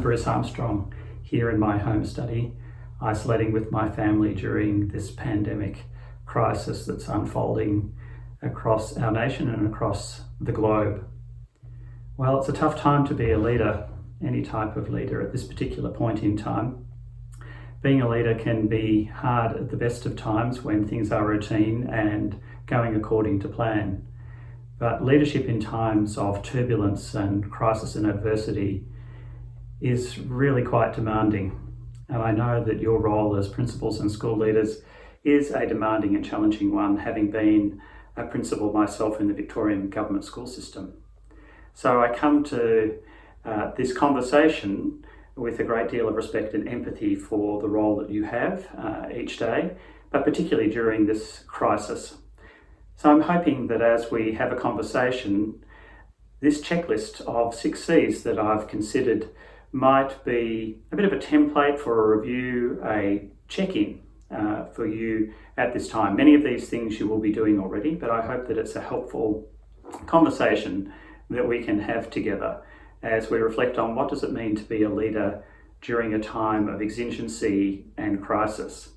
Bruce Armstrong here in my home study, isolating with my family during this pandemic crisis that's unfolding across our nation and across the globe. Well, it's a tough time to be a leader, any type of leader at this particular point in time. Being a leader can be hard at the best of times when things are routine and going according to plan. But leadership in times of turbulence and crisis and adversity is really quite demanding. And I know that your role as principals and school leaders is a demanding and challenging one, having been a principal myself in the Victorian government school system. So I come to this conversation with a great deal of respect and empathy for the role that you have each day, but particularly during this crisis. So I'm hoping that as we have a conversation, this checklist of 6 C's that I've considered might be a bit of a template for a review, a check-in for you at this time. Many of these things you will be doing already, but I hope that it's a helpful conversation that we can have together as we reflect on what does it mean to be a leader during a time of exigency and crisis.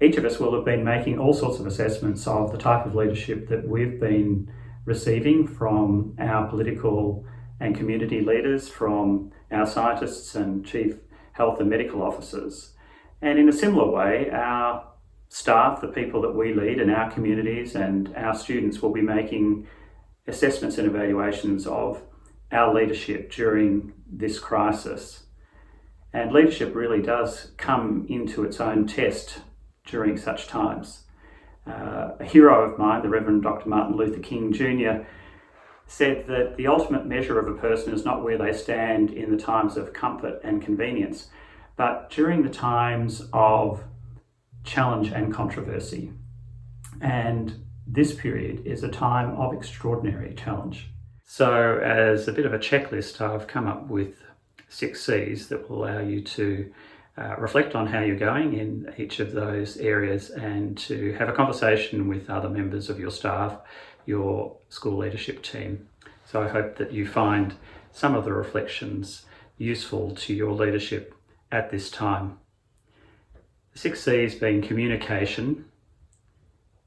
Each of us will have been making all sorts of assessments of the type of leadership that we've been receiving from our political and community leaders, from our scientists and chief health and medical officers. And in a similar way, our staff, the people that we lead in our communities, and our students will be making assessments and evaluations of our leadership during this crisis. And leadership really does come into its own test during such times. A hero of mine, the Reverend Dr. Martin Luther King Jr., said that the ultimate measure of a person is not where they stand in the times of comfort and convenience, but during the times of challenge and controversy. And this period is a time of extraordinary challenge. So as a bit of a checklist, I've come up with 6 C's that will allow you to reflect on how you're going in each of those areas and to have a conversation with other members of your staff, your school leadership team. So I hope that you find some of the reflections useful to your leadership at this time. The 6 C's being communication,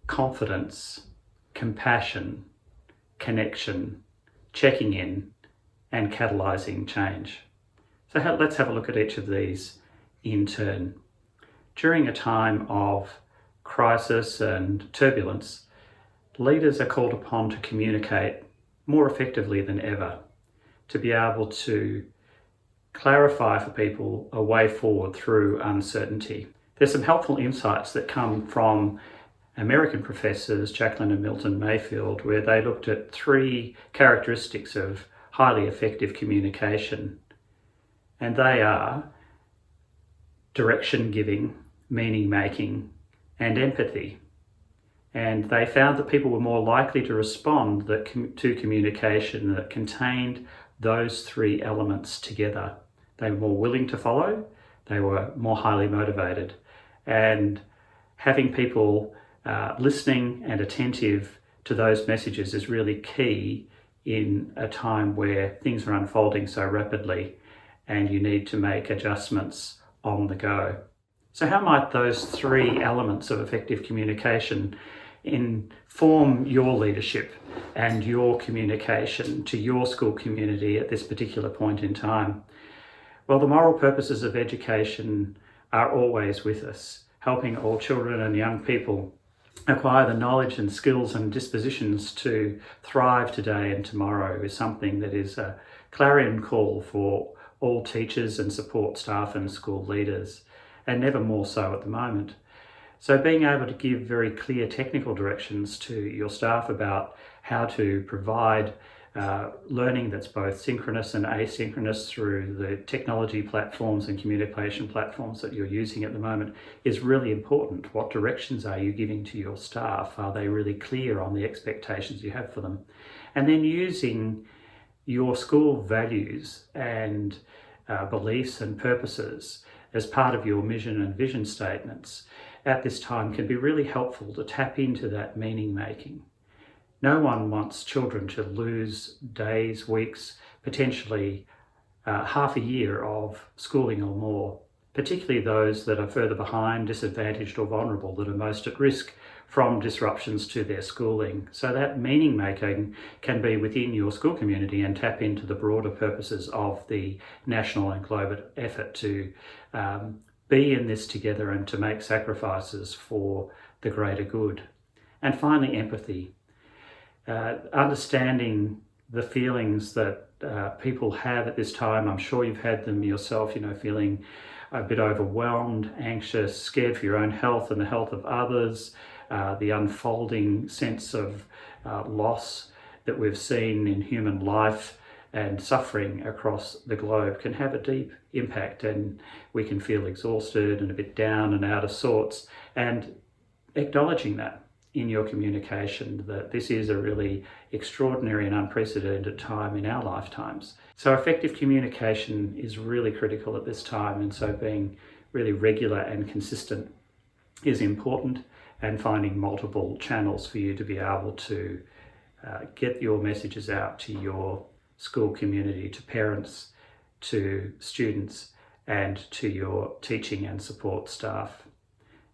confidence, compassion, connection, checking in, and catalyzing change. So let's have a look at each of these in turn. During a time of crisis and turbulence, leaders are called upon to communicate more effectively than ever, to be able to clarify for people a way forward through uncertainty. There's some helpful insights that come from American professors Jacqueline and Milton Mayfield, where they looked at 3 characteristics of highly effective communication. And they are direction giving, meaning making, and empathy. And they found that people were more likely to respond to communication that contained those 3 elements together. They were more willing to follow, they were more highly motivated. And having people listening and attentive to those messages is really key in a time where things are unfolding so rapidly and you need to make adjustments on the go. So how might those 3 elements of effective communication inform your leadership and your communication to your school community at this particular point in time? Well, the moral purposes of education are always with us, helping all children and young people acquire the knowledge and skills and dispositions to thrive today and tomorrow is something that is a clarion call for all teachers and support staff and school leaders, and never more so at the moment. So being able to give very clear technical directions to your staff about how to provide learning that's both synchronous and asynchronous through the technology platforms and communication platforms that you're using at the moment is really important. What directions are you giving to your staff? Are they really clear on the expectations you have for them? And then using your school values and beliefs and purposes as part of your mission and vision statements at this time can be really helpful to tap into that meaning making. No one wants children to lose days, weeks, potentially half a year of schooling or more, particularly those that are further behind, disadvantaged or vulnerable, that are most at risk from disruptions to their schooling. So that meaning making can be within your school community and tap into the broader purposes of the national and global effort to be in this together and to make sacrifices for the greater good. And finally, empathy. Understanding the feelings that people have at this time. I'm sure you've had them yourself, feeling a bit overwhelmed, anxious, scared for your own health and the health of others. The unfolding sense of loss that we've seen in human life and suffering across the globe can have a deep impact, and we can feel exhausted and a bit down and out of sorts. And acknowledging that in your communication, that this is a really extraordinary and unprecedented time in our lifetimes. So effective communication is really critical at this time, and so being really regular and consistent is important, and finding multiple channels for you to be able to get your messages out to your school community, to parents, to students, and to your teaching and support staff.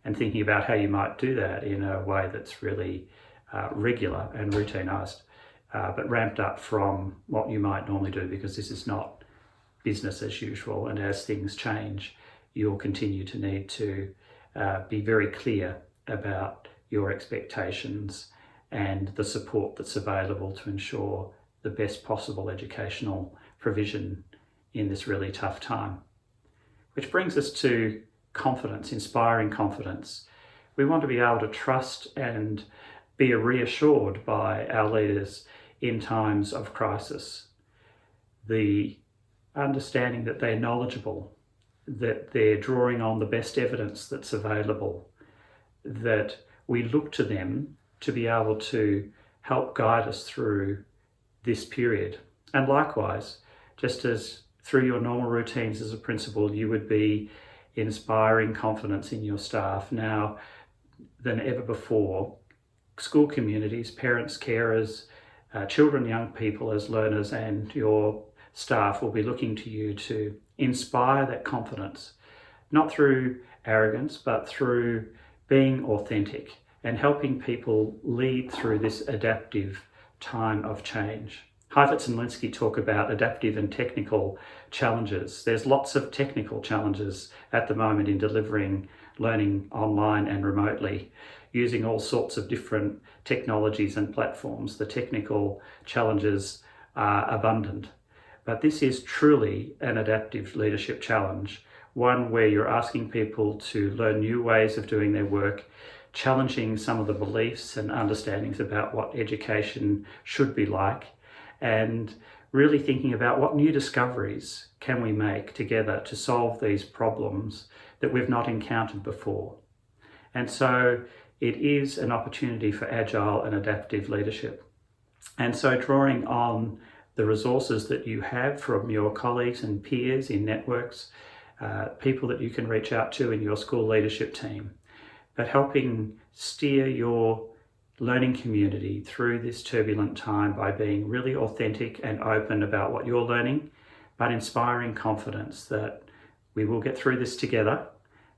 And thinking about how you might do that in a way that's really regular and routinized, but ramped up from what you might normally do, because this is not business as usual. And as things change, you'll continue to need to be very clear about your expectations and the support that's available to ensure the best possible educational provision in this really tough time. Which brings us to confidence, inspiring confidence. We want to be able to trust and be reassured by our leaders in times of crisis. The understanding that they're knowledgeable, that they're drawing on the best evidence that's available, that we look to them to be able to help guide us through this period. And likewise, just as through your normal routines as a principal, you would be inspiring confidence in your staff now than ever before. School communities, parents, carers, children, young people as learners, and your staff will be looking to you to inspire that confidence, not through arrogance, but through being authentic and helping people lead through this adaptive time of change. Heifetz and Linsky talk about adaptive and technical challenges. There's lots of technical challenges at the moment in delivering learning online and remotely, using all sorts of different technologies and platforms. The technical challenges are abundant, but this is truly an adaptive leadership challenge, one where you're asking people to learn new ways of doing their work, challenging some of the beliefs and understandings about what education should be like, and really thinking about what new discoveries can we make together to solve these problems that we've not encountered before. And so it is an opportunity for agile and adaptive leadership. And so drawing on the resources that you have from your colleagues and peers in networks, people that you can reach out to in your school leadership team, but helping steer your learning community through this turbulent time by being really authentic and open about what you're learning, but inspiring confidence that we will get through this together.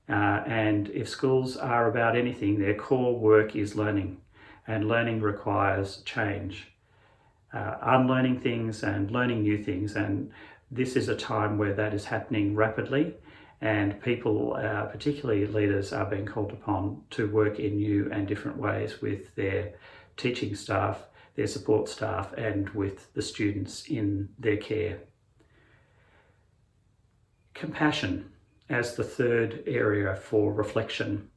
And if schools are about anything, their core work is learning, and learning requires change, unlearning things and learning new things. And this is a time where that is happening rapidly, and people, particularly leaders, are being called upon to work in new and different ways with their teaching staff, their support staff, and with the students in their care. Compassion as the third area for reflection.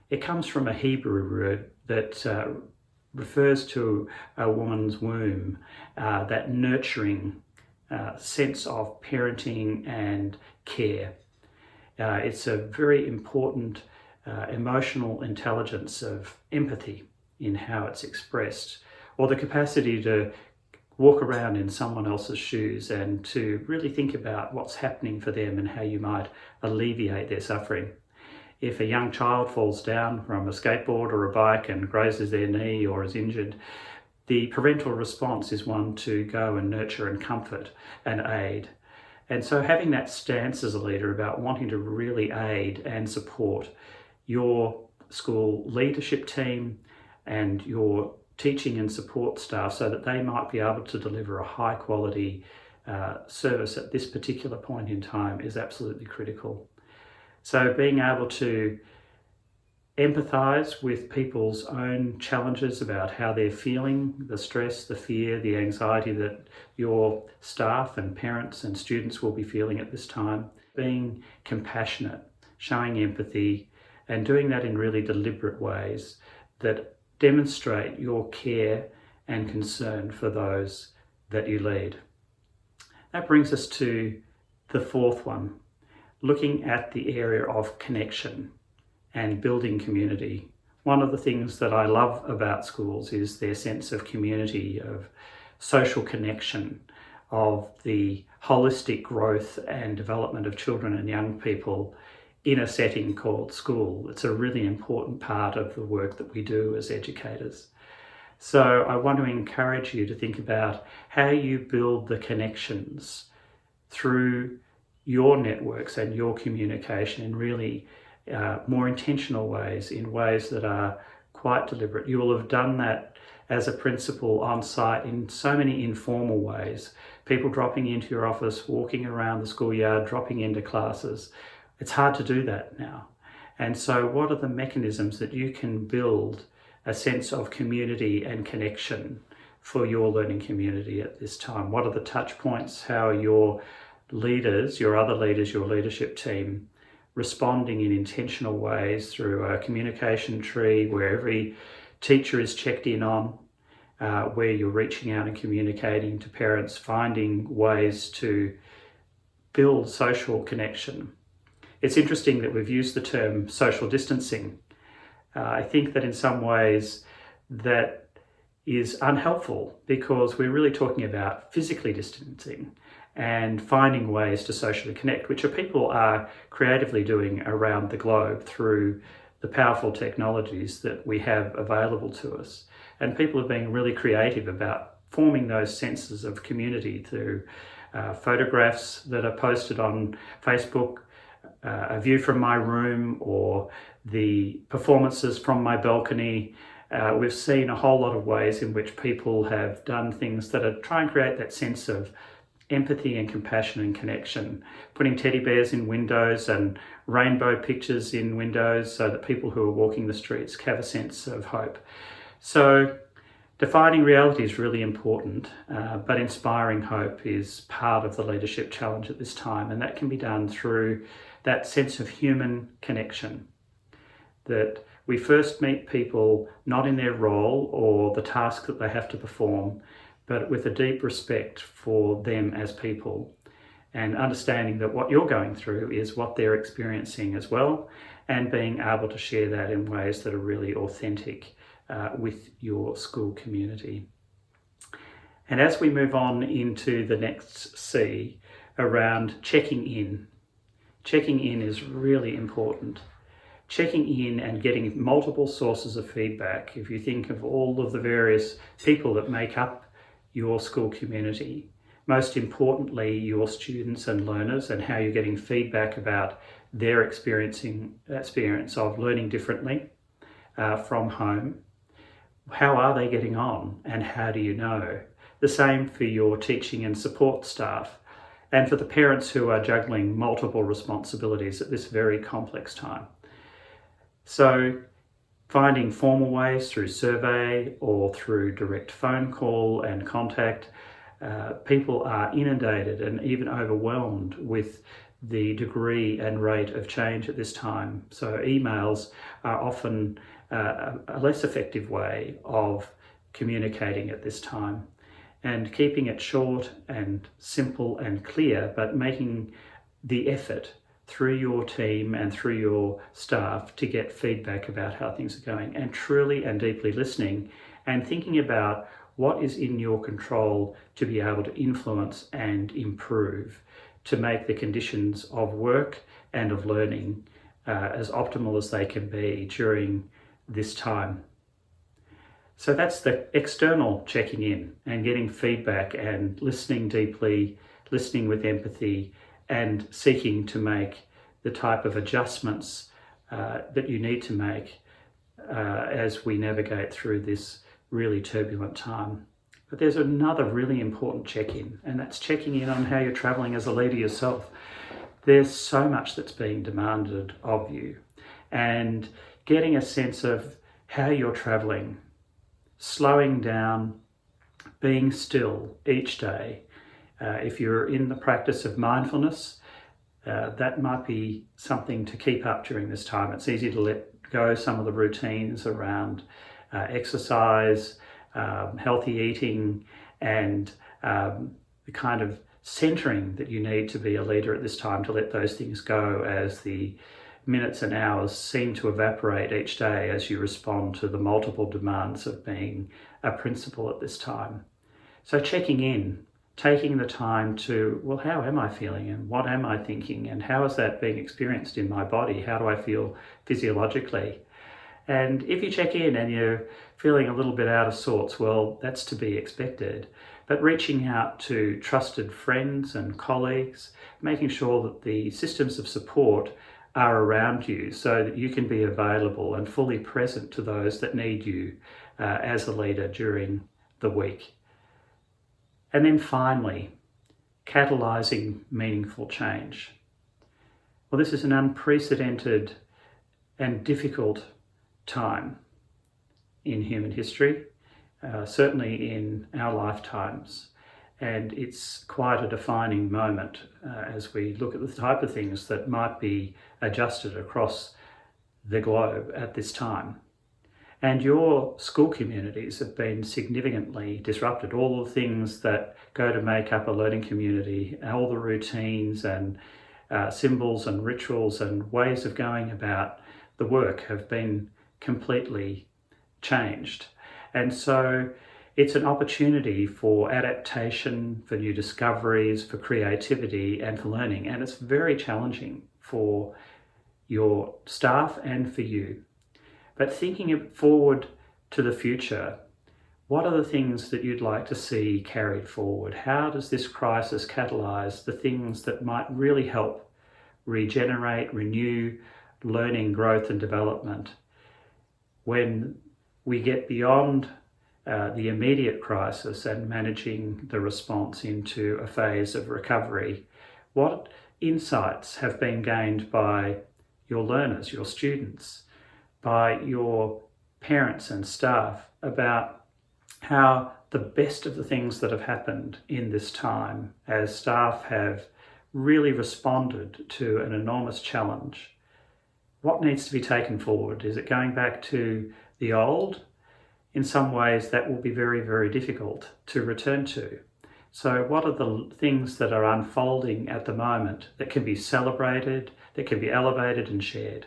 It comes from a Hebrew word that refers to a woman's womb, that nurturing sense of parenting and care. It's a very important emotional intelligence of empathy in how it's expressed, or the capacity to walk around in someone else's shoes and to really think about what's happening for them and how you might alleviate their suffering. If a young child falls down from a skateboard or a bike and grazes their knee or is injured, the parental response is one to go and nurture and comfort and aid. And so having that stance as a leader about wanting to really aid and support your school leadership team and your teaching and support staff so that they might be able to deliver a high quality service at this particular point in time is absolutely critical. So being able to empathise with people's own challenges about how they're feeling, the stress, the fear, the anxiety that your staff and parents and students will be feeling at this time. Being compassionate, showing empathy, and doing that in really deliberate ways that demonstrate your care and concern for those that you lead. That brings us to the fourth one, looking at the area of connection and building community. One of the things that I love about schools is their sense of community, of social connection, of the holistic growth and development of children and young people in a setting called school. It's a really important part of the work that we do as educators. So I want to encourage you to think about how you build the connections through your networks and your communication in really more intentional ways, in ways that are quite deliberate. You will have done that as a principal on site in so many informal ways. People dropping into your office, walking around the schoolyard, dropping into classes. It's hard to do that now. And so what are the mechanisms that you can build a sense of community and connection for your learning community at this time? What are the touch points? How are your leaders, your other leaders, your leadership team responding in intentional ways through a communication tree where every teacher is checked in on, where you're reaching out and communicating to parents, finding ways to build social connection. It's interesting that we've used the term social distancing. I think that in some ways that is unhelpful because we're really talking about physically distancing and finding ways to socially connect, which people are creatively doing around the globe through the powerful technologies that we have available to us. And people are being really creative about forming those senses of community through photographs that are posted on Facebook, a view from my room, or the performances from my balcony. We've seen a whole lot of ways in which people have done things that are trying to create that sense of empathy and compassion and connection, putting teddy bears in windows and rainbow pictures in windows so that people who are walking the streets have a sense of hope. So defining reality is really important, but inspiring hope is part of the leadership challenge at this time, and that can be done through that sense of human connection, that we first meet people not in their role or the task that they have to perform, but with a deep respect for them as people, and understanding that what you're going through is what they're experiencing as well, and being able to share that in ways that are really authentic with your school community. And as we move on into the next C around checking in is really important. Checking in and getting multiple sources of feedback. If you think of all of the various people that make up your school community, most importantly your students and learners, and how you're getting feedback about their experience of learning differently from home. How are they getting on, and how do you know? The same for your teaching and support staff, and for the parents who are juggling multiple responsibilities at this very complex time. So finding formal ways through survey or through direct phone call and contact. People are inundated and even overwhelmed with the degree and rate of change at this time. So emails are often a less effective way of communicating at this time, and keeping it short and simple and clear, but making the effort through your team and through your staff to get feedback about how things are going, and truly and deeply listening and thinking about what is in your control to be able to influence and improve, to make the conditions of work and of learning as optimal as they can be during this time. So that's the external checking in and getting feedback and listening deeply, listening with empathy, and seeking to make the type of adjustments that you need to make as we navigate through this really turbulent time. But there's another really important check-in, and that's checking in on how you're travelling as a leader yourself. There's so much that's being demanded of you, and getting a sense of how you're travelling, slowing down, being still each day. If you're in the practice of mindfulness, that might be something to keep up during this time. It's easy to let go some of the routines around exercise, healthy eating, and the kind of centering that you need to be a leader at this time, to let those things go as the minutes and hours seem to evaporate each day as you respond to the multiple demands of being a principal at this time. So checking in, taking the time to, well, how am I feeling and what am I thinking and how is that being experienced in my body? How do I feel physiologically? And if you check in and you're feeling a little bit out of sorts, well, that's to be expected. But reaching out to trusted friends and colleagues, making sure that the systems of support are around you so that you can be available and fully present to those that need you as a leader during the week. And then finally, catalyzing meaningful change. Well, this is an unprecedented and difficult time in human history, certainly in our lifetimes. And it's quite a defining moment as we look at the type of things that might be adjusted across the globe at this time. And your school communities have been significantly disrupted. All the things that go to make up a learning community, all the routines and symbols and rituals and ways of going about the work have been completely changed. And so it's an opportunity for adaptation, for new discoveries, for creativity and for learning. And it's very challenging for your staff and for you. But thinking it forward to the future, what are the things that you'd like to see carried forward? How does this crisis catalyze the things that might really help regenerate, renew learning, growth and development when we get beyond the immediate crisis and managing the response into a phase of recovery? What insights have been gained by your learners, your students, by your parents and staff about how the best of the things that have happened in this time as staff have really responded to an enormous challenge? What needs to be taken forward? Is it going back to the old? In some ways that will be very, very difficult to return to. So what are the things that are unfolding at the moment that can be celebrated, that can be elevated and shared?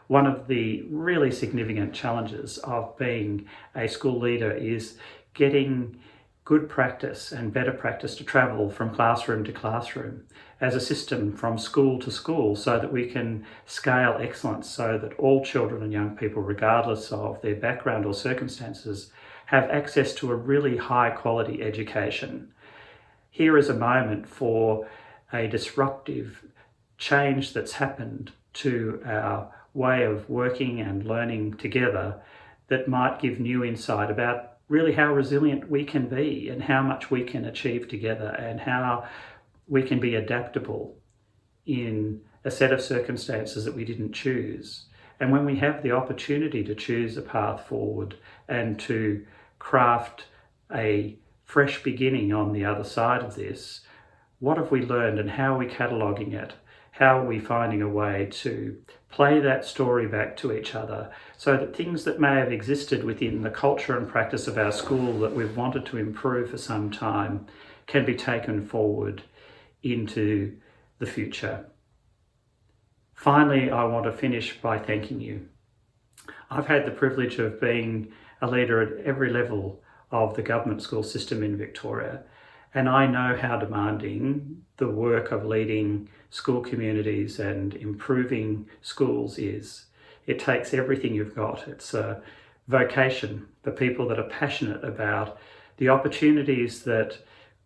One of the really significant challenges of being a school leader is getting good practice and better practice to travel from classroom to classroom as a system from school to school so that we can scale excellence so that all children and young people, regardless of their background or circumstances, have access to a really high quality education. Here is a moment for a disruptive change that's happened to our way of working and learning together that might give new insight about really how resilient we can be and how much we can achieve together and how we can be adaptable in a set of circumstances that we didn't choose. And when we have the opportunity to choose a path forward and to craft a fresh beginning on the other side of this, what have we learned and how are we cataloguing it? How are we finding a way to play that story back to each other so that things that may have existed within the culture and practice of our school that we've wanted to improve for some time can be taken forward into the future? Finally, I want to finish by thanking you. I've had the privilege of being a leader at every level of the government school system in Victoria, and I know how demanding the work of leading school communities and improving schools is. It takes everything you've got. It's a vocation for people that are passionate about the opportunities that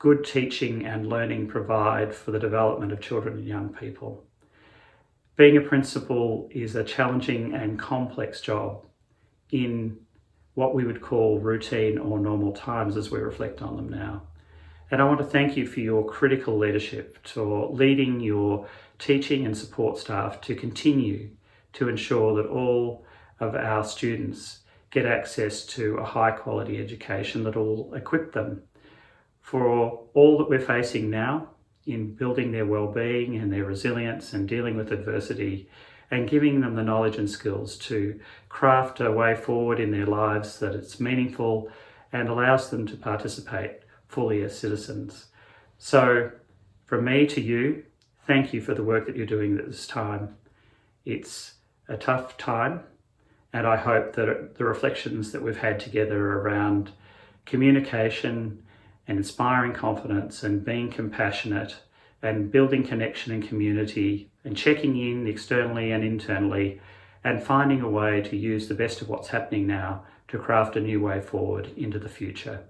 good teaching and learning provide for the development of children and young people. Being a principal is a challenging and complex job in what we would call routine or normal times as we reflect on them now. And I want to thank you for your critical leadership, for leading your teaching and support staff to continue to ensure that all of our students get access to a high quality education that will equip them for all that we're facing now in building their well-being and their resilience and dealing with adversity, and giving them the knowledge and skills to craft a way forward in their lives that it's meaningful and allows them to participate fully as citizens. So from me to you, thank you for the work that you're doing at this time. It's a tough time, and I hope that the reflections that we've had together around communication and inspiring confidence and being compassionate and building connection and community and checking in externally and internally and finding a way to use the best of what's happening now to craft a new way forward into the future.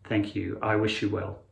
Thank you. I wish you well.